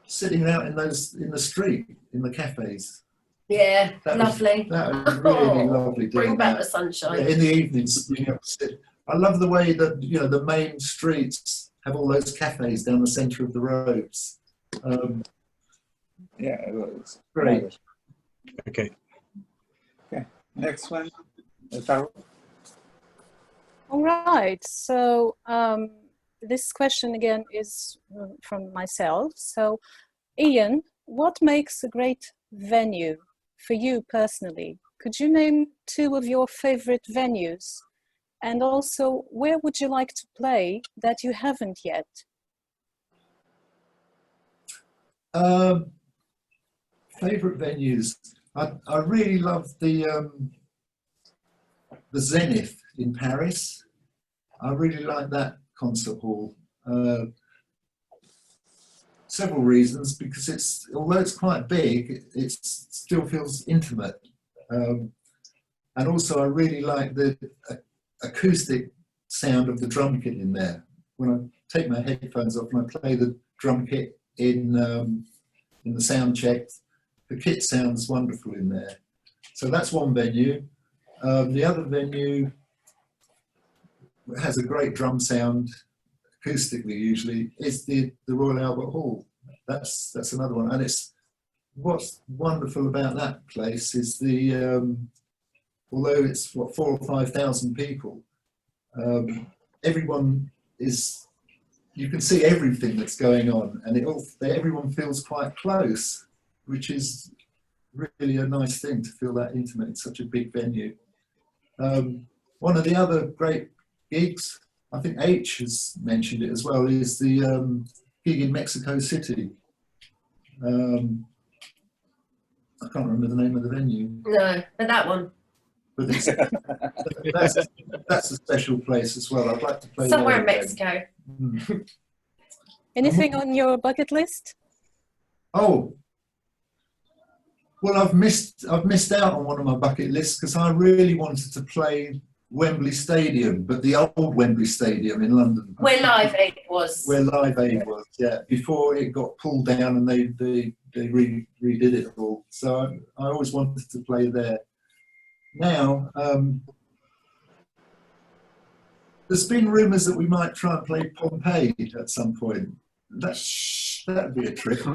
sitting out in the street in the cafes. Yeah, lovely. That was really lovely. Bring back the sunshine. Yeah, in the evenings, being able to sit. I love the way that the main streets have all those cafes down the centre of the roads. Yeah, it was great. Okay. Next one, Carol. All right. So this question again is from myself. So, Ian, what makes a great venue for you personally? Could you name 2 of your favorite venues? And also, where would you like to play that you haven't yet? Favorite venues. I really love the Zenith in Paris. I really like that concert hall. Several reasons, because although it's quite big, it still feels intimate. And also I really like the acoustic sound of the drum kit in there. When I take my headphones off and I play the drum kit in the sound check, the kit sounds wonderful in there. So that's one venue. The other venue has a great drum sound, acoustically usually, is the Royal Albert Hall. That's another one. And what's wonderful about that place is although it's 4,000 or 5,000 people, everyone is, you can see everything that's going on, and everyone feels quite close, which is really a nice thing to feel that intimate in such a big venue. One of the other great gigs, I think H has mentioned it as well, is the gig in Mexico City. I can't remember the name of the venue. No, but that one. But that's a special place as well. I'd like to play somewhere in Mexico. Anything on your bucket list? Oh, well, I've missed out on one of my bucket lists because I really wanted to play Wembley Stadium, but the old Wembley Stadium in London. Where Live Aid was. Where Live Aid was, yeah. Before it got pulled down and they redid it all. So I always wanted to play there. Now, there's been rumours that we might try and play Pompeii at some point. That'd be a trip. I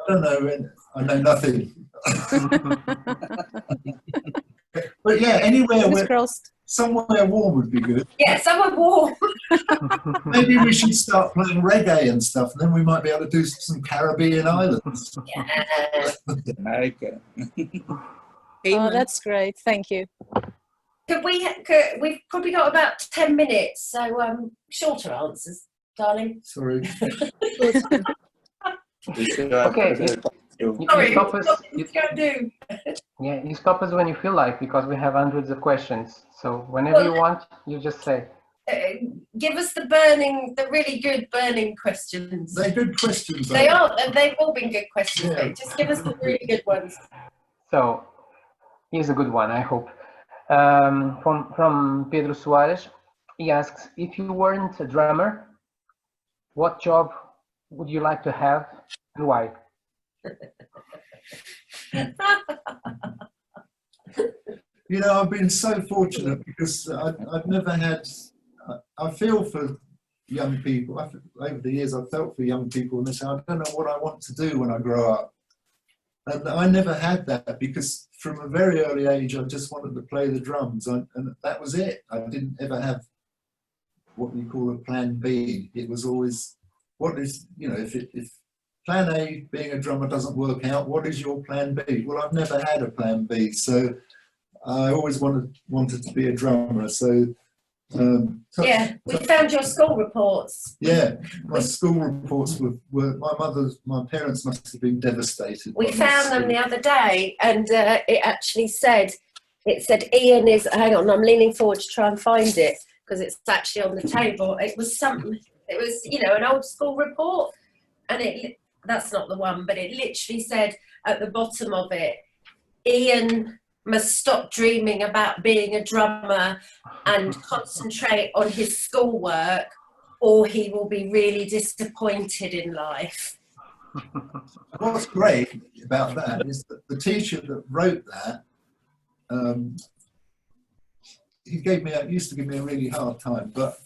don't know. I know nothing. But yeah, somewhere warm would be good. Yeah, somewhere warm. Maybe we should start playing reggae and stuff, and then we might be able to do some Caribbean islands. Yeah. America. Oh, that's great. Thank you. We've probably got about 10 minutes, so shorter answers, darling. Sorry. Okay. You stop us when you feel like, because we have hundreds of questions. So whenever you want, you just say. Give us the really good burning questions. They're good questions. They are. They've all been good questions. Yeah. But just give us the really good ones. So here's a good one, I hope. From Pedro Soares. He asks, if you weren't a drummer, what job would you like to have and why? You know, I've been so fortunate because I've never had. I feel for young people. Over the years, I've felt for young people, and they say, "I don't know what I want to do when I grow up." And I never had that, because from a very early age, I just wanted to play the drums, and that was it. I didn't ever have what you call a plan B. It was always, what is, you know, if plan A, being a drummer, doesn't work out, what is your plan B? Well, I've never had a plan B, so I always wanted to be a drummer. So yeah, we found your school reports. Yeah, my school reports were my parents must have been devastated. We found them the other day, and it actually said, Ian is, hang on, I'm leaning forward to try and find it, because it's actually on the table. It was you know, an old school report, and that's not the one, but it literally said at the bottom of it, Ian must stop dreaming about being a drummer and concentrate on his schoolwork, or he will be really disappointed in life. What's great about that is that the teacher that wrote that, he used to give me a really hard time, but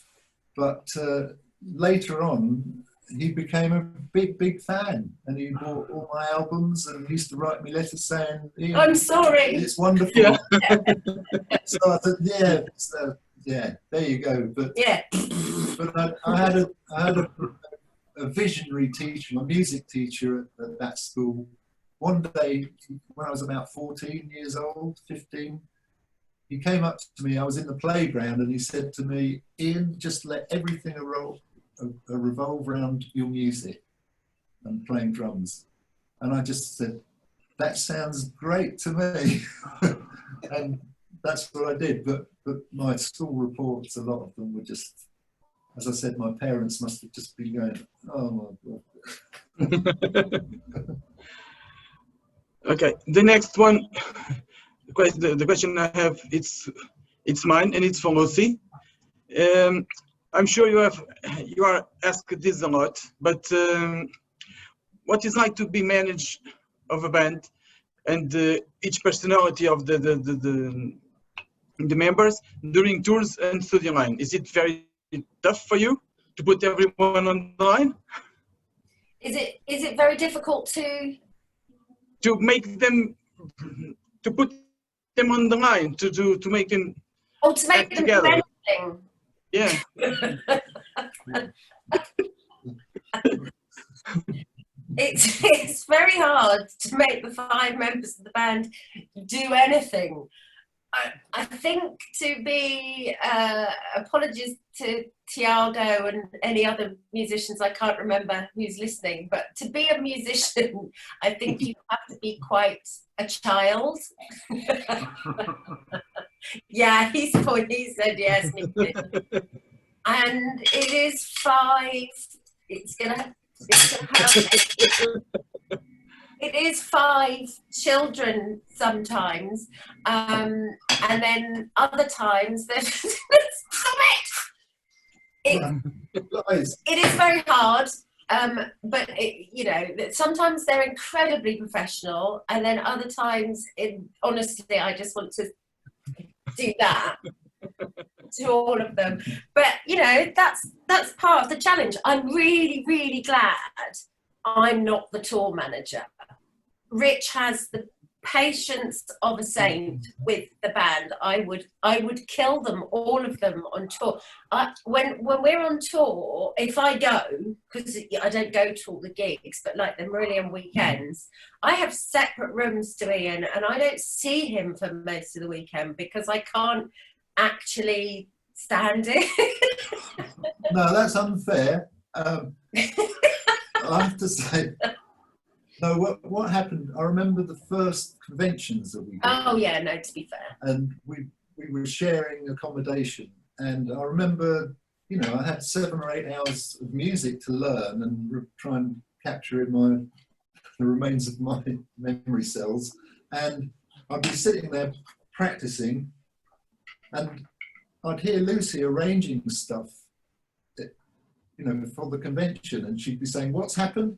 later on, he became a big fan, and he bought all my albums and used to write me letters saying, I'm sorry, it's wonderful. Yeah. So I thought, yeah, there you go. But yeah, but I had a visionary teacher, a music teacher at that school. One day, when I was about 14 years old, 15, he came up to me. I was in the playground, and he said to me, Ian, just let everything revolve around your music and playing drums. And I just said, that sounds great to me. And that's what I did. But my school reports, a lot of them were just, as I said, my parents must have just been going, oh my God. Okay, the next one, the question I have, it's mine, and it's for Lucy. I'm sure you are asked this a lot, but what is like to be managed of a band, and each personality of the members during tours and studio line? Is it very tough for you to put everyone on the line? Is it very difficult to make them, to put them on the line, to make them make them together? do anything? Yeah. It's very hard to make the 5 members of the band do anything. I think to be, apologies to Tiago and any other musicians, I can't remember who's listening, but to be a musician, I think you have to be quite a child. Yeah, he said yes, me too. And it is 5, it is 5 children sometimes, and then other times there's it is very hard, but you know, sometimes they're incredibly professional, and then other times, honestly, I just want to do that to all of them. But you know, that's part of the challenge. I'm really glad I'm not the tour manager. Rich has the patience of a saint with the band. I would kill them, all of them, on tour. When we're on tour, if I go, because I don't go to all the gigs, but like the Muriel weekends, I have separate rooms to Ian, and I don't see him for most of the weekend because I can't actually stand it. No, that's unfair. I have to say, no, what happened, I remember the first conventions that we did. Oh yeah, no, to be fair. And we were sharing accommodation, and I remember, you know, I had 7 or 8 hours of music to learn and try and capture in the remains of my memory cells, and I'd be sitting there practicing, and I'd hear Lucy arranging stuff, you know, for the convention, and she'd be saying, what's happened?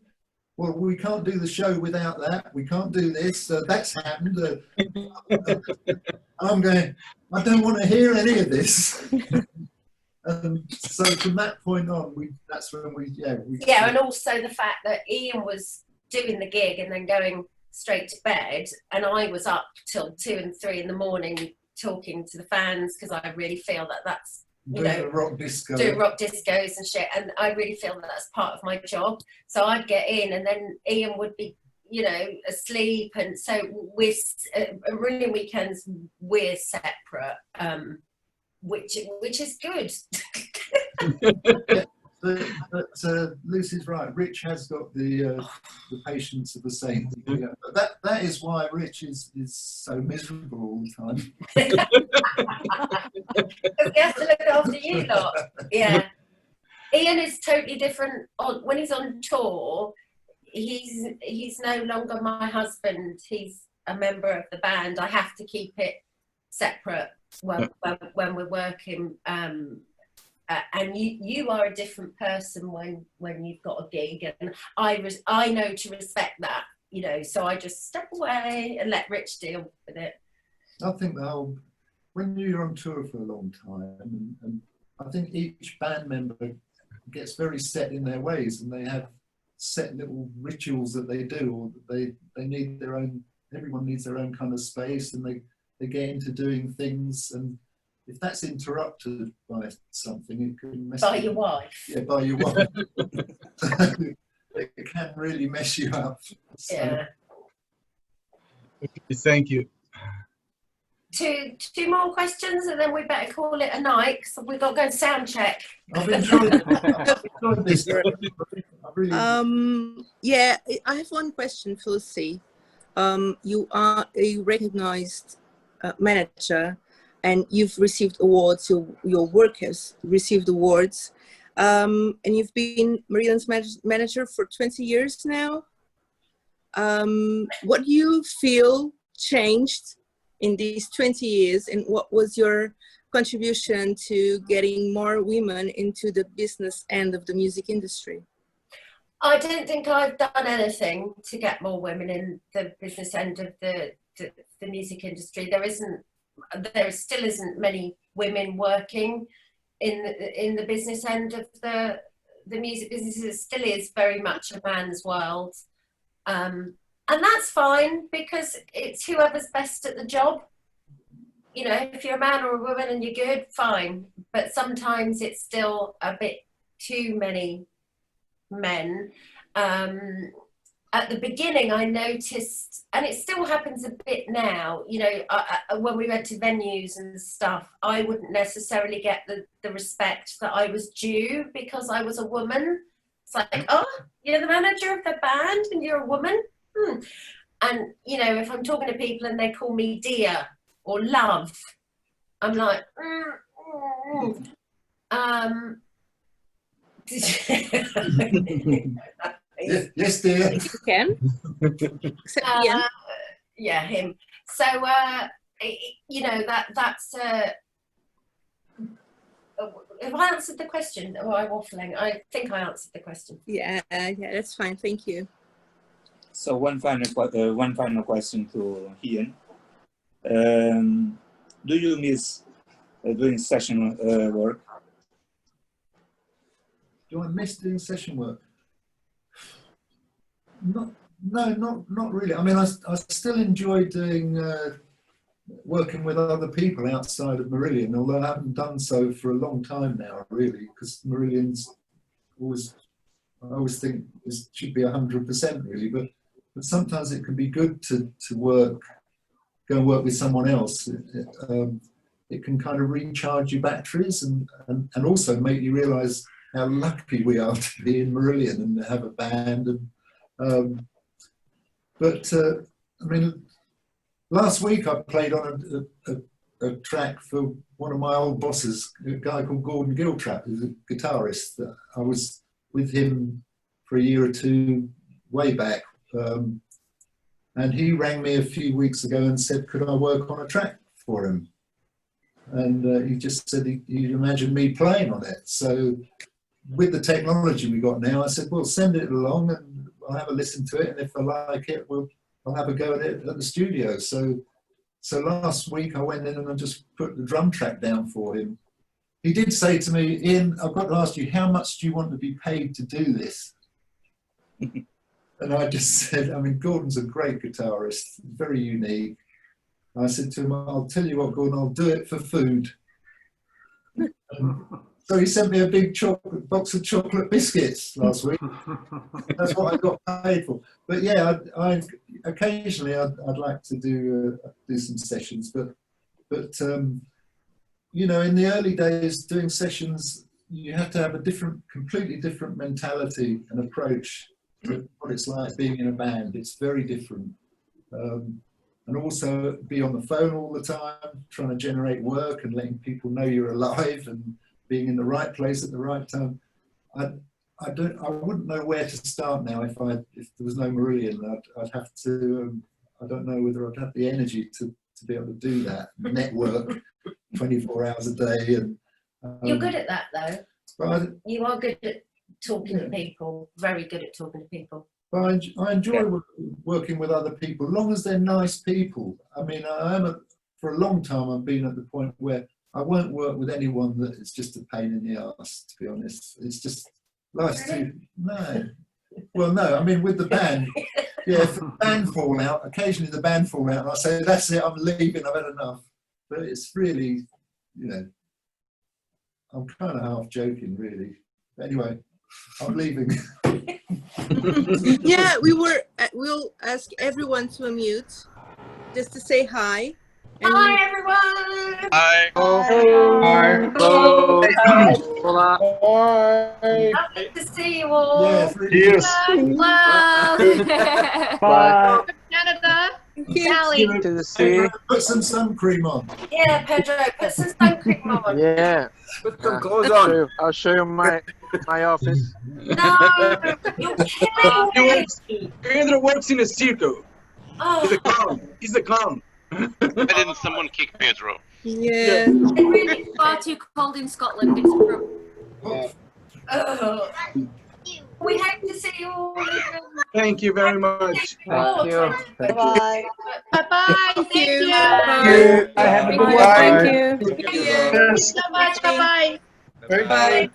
Well, we can't do the show without that. We can't do this. That's happened. I'm going, I don't want to hear any of this. So from that point on, that's when we. Yeah, and also the fact that Ian was doing the gig and then going, straight to bed, and I was up till 2 and 3 in the morning talking to the fans, because I really feel that that's, you know, rock disco. doing rock discos and shit, and I really feel that that's part of my job. So I'd get in, and then Ian would be, you know, asleep, and so we're Marillion weekends, we're separate, which is good. But Lucy's right. Rich has got the patience of a saint. Yeah. But that is why Rich is so miserable all the time. Because he has to look after you lot. Yeah. Ian is totally different. When he's on tour, he's no longer my husband. He's a member of the band. I have to keep it separate when we're working. And you are a different person when you've got a gig, and I know to respect that, you know, so I just step away and let Rich deal with it. I think when you're on tour for a long time, and I think each band member gets very set in their ways, and they have set little rituals that they do, or they need their own, everyone needs their own kind of space, and they get into doing things, and if that's interrupted by something, it can mess by your wife. Yeah, by your wife. It can really mess you up. So. Yeah. Thank you. Two more questions, and then we better call it a night, because we've got to go sound check. I've enjoyed this. Yeah, I have one question for Lucy. You are a recognized manager, and you've received awards, your work has received awards, and you've been Marillion's manager for 20 years now. What do you feel changed in these 20 years, and what was your contribution to getting more women into the business end of the music industry? I don't think I've done anything to get more women in the business end of the music industry. There still isn't many women working in the business end of the music business. It still is very much a man's world, and that's fine, because it's whoever's best at the job. You know, if you're a man or a woman and you're good, fine. But sometimes it's still a bit too many men. At the beginning, I noticed, and it still happens a bit now, you know, when we went to venues and stuff, I wouldn't necessarily get the respect that I was due because I was a woman. It's like, oh, you're the manager of the band and you're a woman? And, you know, if I'm talking to people and they call me dear or love, I'm like, Yes, dear. You can. Except Ian. Yeah, him. So, you know, that's... have I answered the question, or am I waffling? I think I answered the question. Yeah, that's fine. Thank you. So one final question to Ian. Do you miss doing session work? Do I miss doing session work? No, not really. I mean, I still enjoy doing working with other people outside of Marillion, although I haven't done so for a long time now, really, because Marillion's I always think it should be 100%, really, but sometimes it can be good to go and work with someone else. It can kind of recharge your batteries and also make you realise how lucky we are to be in Marillion and have a band. And I mean, last week I played on a track for one of my old bosses, a guy called Gordon Giltrap, who's a guitarist. I was with him for a year or two way back, and he rang me a few weeks ago and said, could I work on a track for him? And he just said he'd imagine me playing on it. So with the technology we got now, I said, well, send it along and I'll have a listen to it, and if I like it, I'll have a go at it at the studio. So last week I went in and I just put the drum track down for him. He did say to me, Ian, I've got to ask you, how much do you want to be paid to do this? And I just said, I mean, Gordon's a great guitarist, very unique. I said to him, I'll tell you what, Gordon, I'll do it for food. So he sent me a big box of chocolate biscuits last week. That's what I got paid for. But yeah, I occasionally I'd like to do some sessions, but you know, in the early days, doing sessions, you have to have a completely different mentality and approach to what it's like being in a band. It's very different. And also be on the phone all the time, trying to generate work and letting people know you're alive and being in the right place at the right time. I wouldn't know where to start now if there was no Muriel. I'd have to, I don't know whether I'd have the energy to be able to do that, network 24 hours a day. And you're good at that though. But you are good at talking to people, very good at talking to people. But I enjoy working with other people, as long as they're nice people. I mean, for a long time, I've been at the point where I won't work with anyone that is just a pain in the arse, to be honest. It's just, life's too, no. Well, no, I mean, with the band, yeah, if the band fall out, occasionally the band fall out, and I say, that's it, I'm leaving, I've had enough. But it's really, you know, I'm kind of half joking, really. But anyway, I'm leaving. Yeah, we'll ask everyone to unmute just to say hi. Hi everyone! Hi! Hi! Hello! Hola! Lovely to see you all! Yes. Hello! Bye. Canada. Sally. To the sea. Put some sun cream on. Yeah, Pedro, put some sun cream on. Yeah. Put some clothes on. I'll show you my office. No, you're killing me. Pedro works in a circle. He's a clown. He's a clown. Why didn't someone kick Pedro? Yeah. It's really far too cold in Scotland. It's a problem. We hope to see you all. Thank you very much. Thank you. Bye. Bye-bye. Thank you. Have a good one. Thank you. Thank you so much. Bye-bye. Bye.